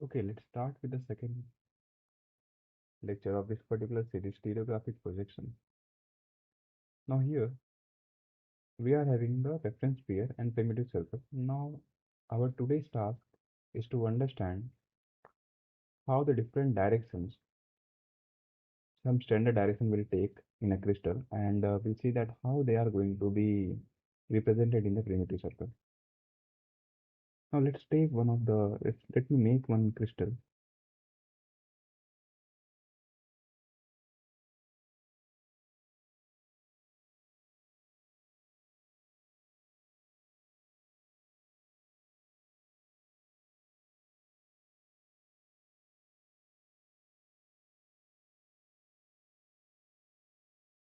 Okay, let's start with the second lecture of this particular series, Stereographic Projection. Now here, we are having the reference sphere and primitive circle. Now, our today's task is to understand how the different directions, some standard direction will take in a crystal, and we'll see that how they are going to be represented in the primitive circle. Now, let's take let me make one crystal.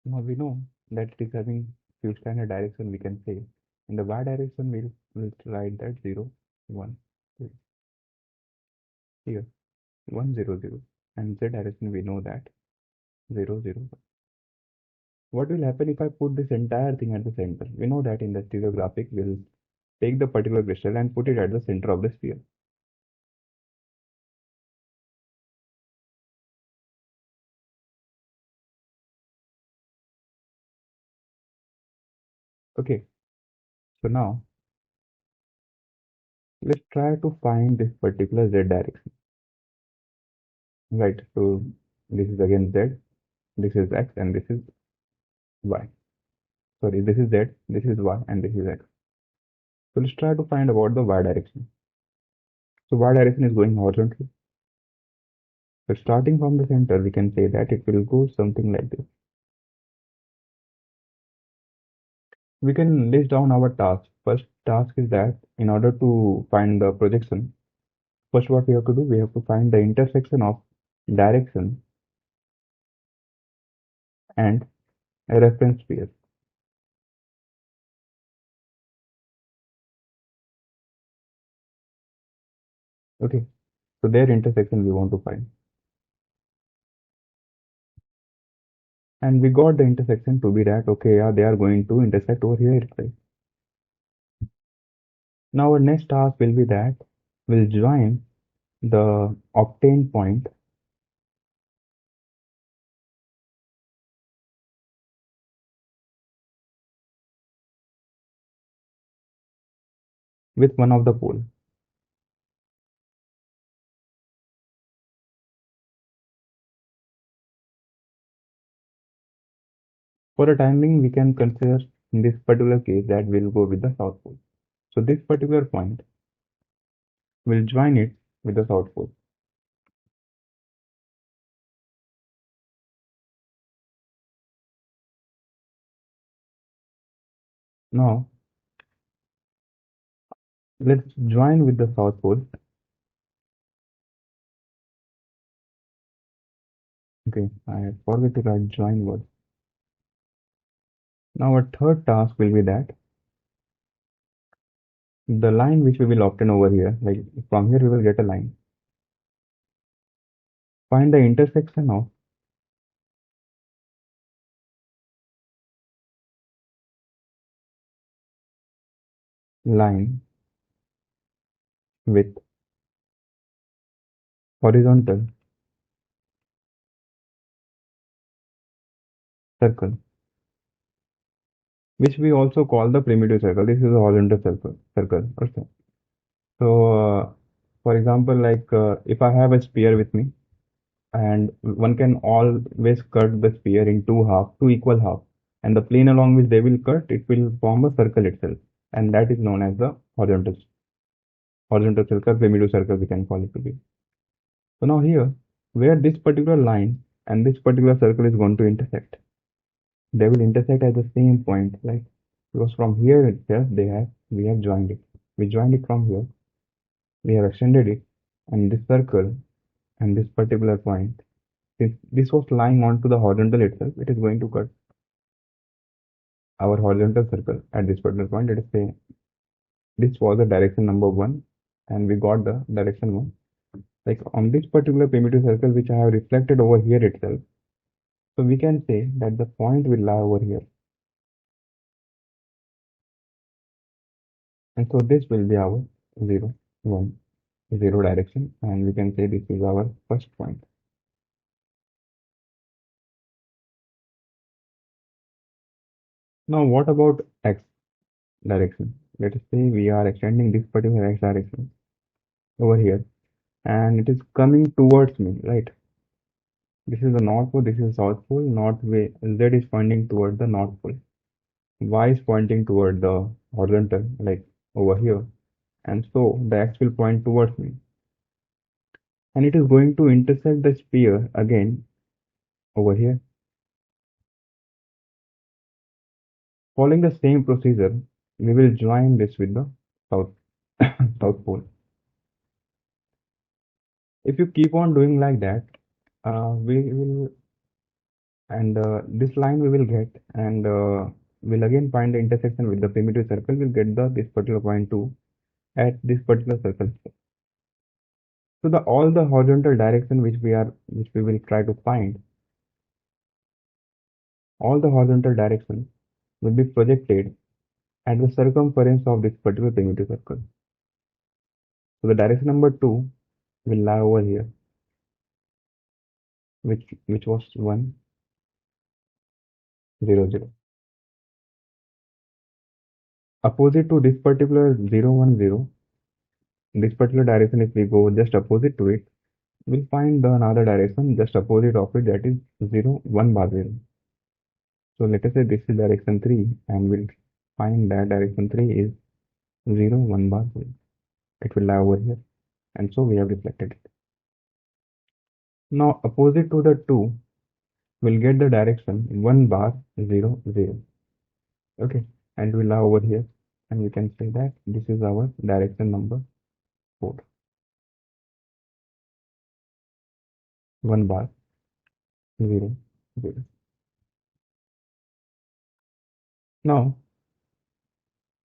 Now, we know that it is having few standard direction we can say. In the y direction, we'll write that 0, 1, 2. Here 1 0 0, and z direction we know that 0 0 1. What will happen if I put this entire thing at the center? We know that in the stereographic we'll take the particular crystal and put it at the center of the sphere. Okay, so now let's try to find this particular z direction. Right, so this is again z, this is x, and this is y. Sorry, this is z, this is y, and this is x. So let's try to find about the y direction. So y direction is going horizontally. So starting from the center, we can say that it will go something like this. We can list down our tasks. First task is that in order to find the projection, first what we have to do, we have to find the intersection of direction and a reference sphere. Okay, so their intersection we want to find. And we got the intersection to be that, okay, yeah, they are going to intersect over here itself. Now our next task will be that we'll join the obtained point with one of the pole. For a timing, we can consider in this particular case that we'll go with the south pole. So this particular point will join it with the south pole. Now let's join with the south pole. Okay, I forget to write join word. Now our third task will be that the line which we will obtain over here, like from here we will get a line. Find the intersection of line with horizontal circle, which we also call the primitive circle. This is a horizontal circle. Okay. So, for example, like if I have a sphere with me, and one can always cut the sphere in two equal half, and the plane along which they will cut, it will form a circle itself, and that is known as the horizontal circle, primitive circle, we can call it to be. So now here, where this particular line and this particular circle is going to intersect, they will intersect at the same point, like because from here itself we have joined it. We joined it from here, we have extended it, and this circle and this particular point, if this was lying onto the horizontal itself, it is going to cut our horizontal circle at this particular point. Let us say this was the direction number 1, and we got the direction 1. Like on this particular primitive circle which I have reflected over here itself, so we can say that the point will lie over here, and so this will be our 0 1 zero direction, and we can say this is our first point. Now, what about x direction? Let us say we are extending this particular x direction over here, and it is coming towards me, right? This is the North Pole, this is South Pole, North way, Z is pointing toward the North Pole. Y is pointing toward the horizontal, like over here. And so the X will point towards me. And it is going to intersect the sphere again over here. Following the same procedure, we will join this with the South, South Pole. If you keep on doing like that, we will, and this line we will get, and we'll again find the intersection with the primitive circle. We'll get this particular point 2 at this particular circle. So the all the horizontal direction which we will try to find, all the horizontal direction will be projected at the circumference of this particular primitive circle. So the direction number 2 will lie over here, which was 1, 0, 0. Opposite to this particular 0, 1, 0, this particular direction, if we go just opposite to it, we'll find the another direction just opposite of it, that is 0, 1 bar 0. So let us say this is direction 3, and we'll find that direction 3 is 0, 1 bar 0. It will lie over here, and so we have reflected it. Now opposite to the 2, we'll get the direction 1 bar 0, 0. Okay, and we'll lie over here, and we can say that this is our direction number 4, 1 bar 0, 0. Now,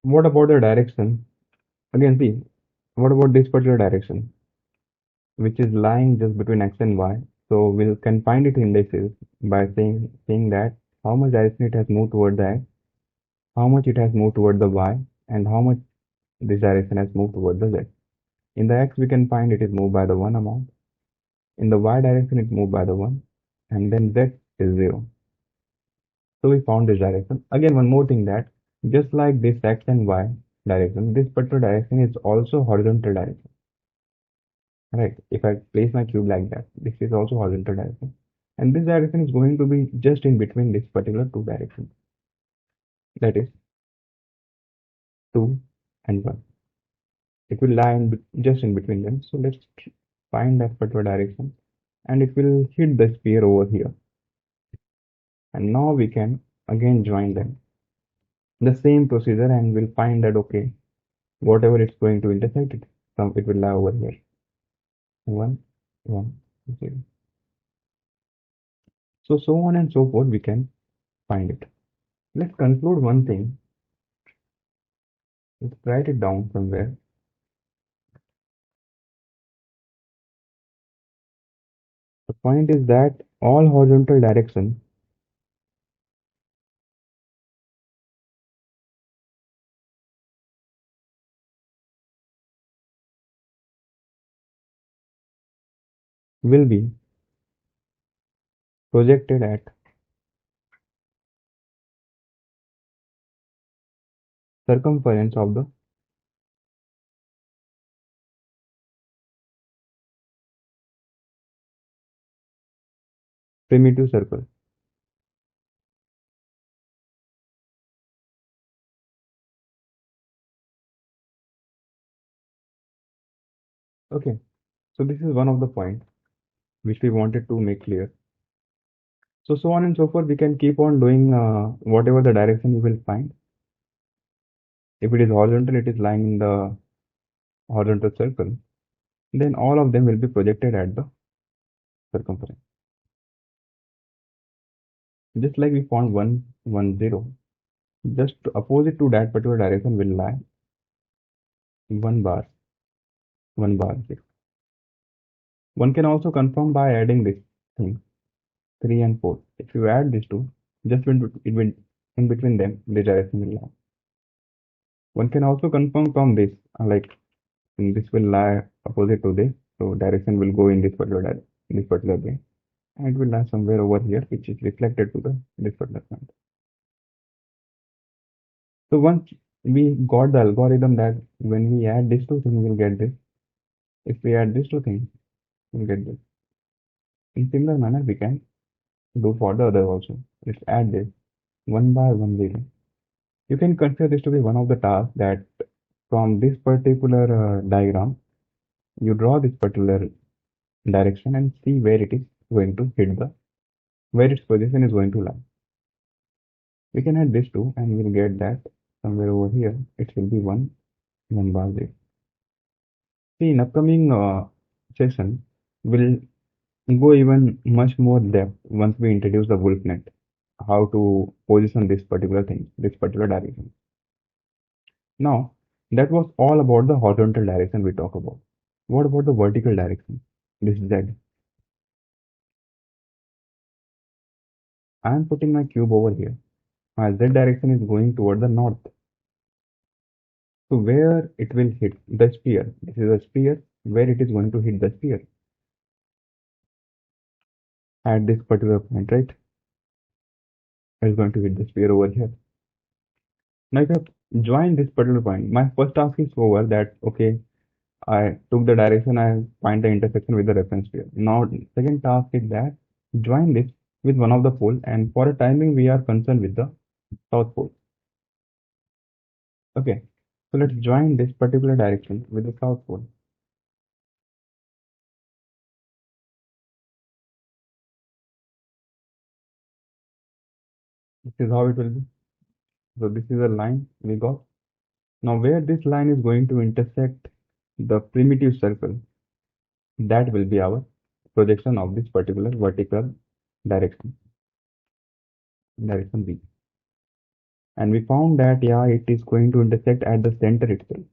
what about the direction? Again, see, what about this particular direction, which is lying just between x and y? So we can find it indices by saying that how much direction it has moved toward the x, how much it has moved toward the y, and how much this direction has moved toward the z. In the x, we can find it is moved by the 1 amount. In the y direction, it moved by the 1, and then z is 0. So we found this direction. Again, one more thing, that just like this x and y direction, this particular direction is also horizontal direction. Right? If I place my cube like that, this is also horizontal direction. And this direction is going to be just in between this particular two directions. That is 2 and 1. It will lie just in between them. So let's find that particular direction, and it will hit the sphere over here. And now we can again join them. The same procedure, and we'll find that okay, whatever it's going to intersect it will lie over here. 1, 1, 0. So on and so forth, we can find it. Let's conclude one thing. Let's write it down somewhere. The point is that all horizontal direction will be projected at circumference of the primitive circle. Okay, so this is one of the points which we wanted to make clear. So on and so forth, we can keep on doing whatever the direction we will find. If it is horizontal, it is lying in the horizontal circle. Then all of them will be projected at the circumference. Just like we found 1, 1, 0, just opposite to that particular direction will lie 1 bar, 1 bar 0. One can also confirm by adding this thing, 3 and 4. If you add these two, just in between them, the direction will lie. One can also confirm from this, like and this will lie opposite to this. So direction will go in this particular way, and it will lie somewhere over here, which is reflected to the this particular point. So once we got the algorithm that when we add these two things, we'll get this. If we add these two things, we'll get this. In similar manner, we can do for the other also. Let's add this one by one zero. You can consider this to be one of the tasks that from this particular diagram, you draw this particular direction and see where it is going to hit where its position is going to lie. We can add this two and we'll get that somewhere over here, it will be 1 bar 0. See, in upcoming session, we'll go even much more depth once we introduce the wolf net, how to position this particular thing, this particular direction. Now, that was all about the horizontal direction we talk about. What about the vertical direction? This is Z. I am putting my cube over here. My Z direction is going toward the north. So where it will hit the sphere? This is a sphere. Where it is going to hit the sphere? At this particular point, right? It is going to hit the sphere over here. Now if I join this particular point, my first task is over that, okay, I took the direction, I find the intersection with the reference sphere. Now second task is that join this with one of the pole, and for a timing we are concerned with the south pole. Okay, so let's join this particular direction with the south pole. This is how it will be. So this is a line we got. Now where this line is going to intersect the primitive circle, that will be our projection of this particular vertical direction B. And we found that, yeah, it is going to intersect at the center itself.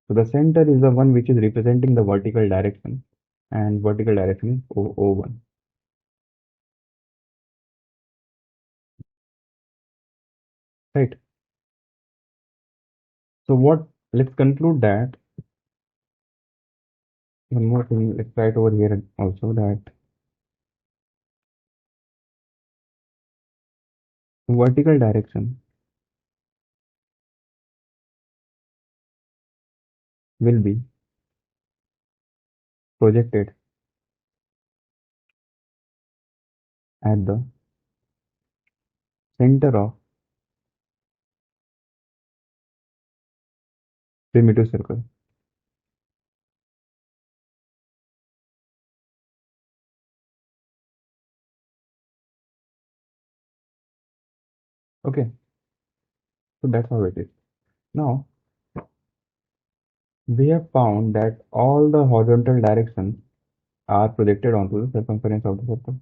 So the center is the one which is representing the vertical direction, and vertical direction is O1. Right. So let's conclude that. One more thing, let's write over here also that vertical direction will be projected at the center of primitive circle. Okay, so that's how it is. Now, we have found that all the horizontal directions are projected onto the circumference of the circle.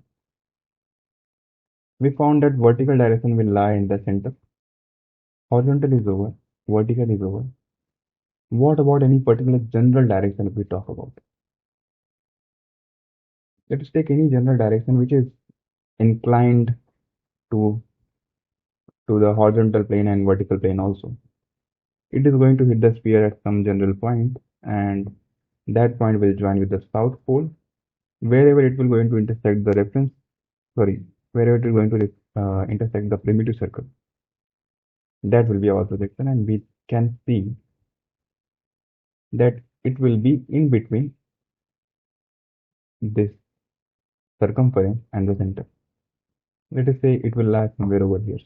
We found that vertical direction will lie in the center. Horizontal is over, vertical is over. What about any particular general direction if we talk about? Let us take any general direction which is inclined to the horizontal plane and vertical plane also. It is going to hit the sphere at some general point, and that point will join with the south pole, wherever it will going to intersect the reference, wherever it is going to intersect the primitive circle. That will be our projection, and we can see that it will be in between this circumference and the center. Let us say it will lie somewhere over here.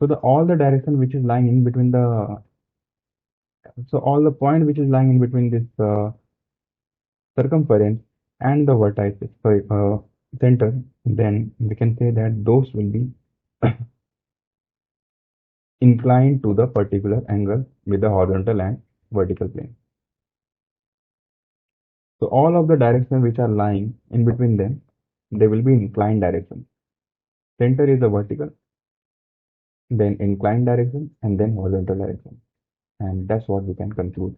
So all the direction which is lying in between all the point which is lying in between this circumference and the vertices, center, then we can say that those will be inclined to the particular angle with the horizontal and vertical plane. So all of the directions which are lying in between them, they will be inclined direction. Center is the vertical, then inclined direction, and then horizontal direction. And that's what we can conclude.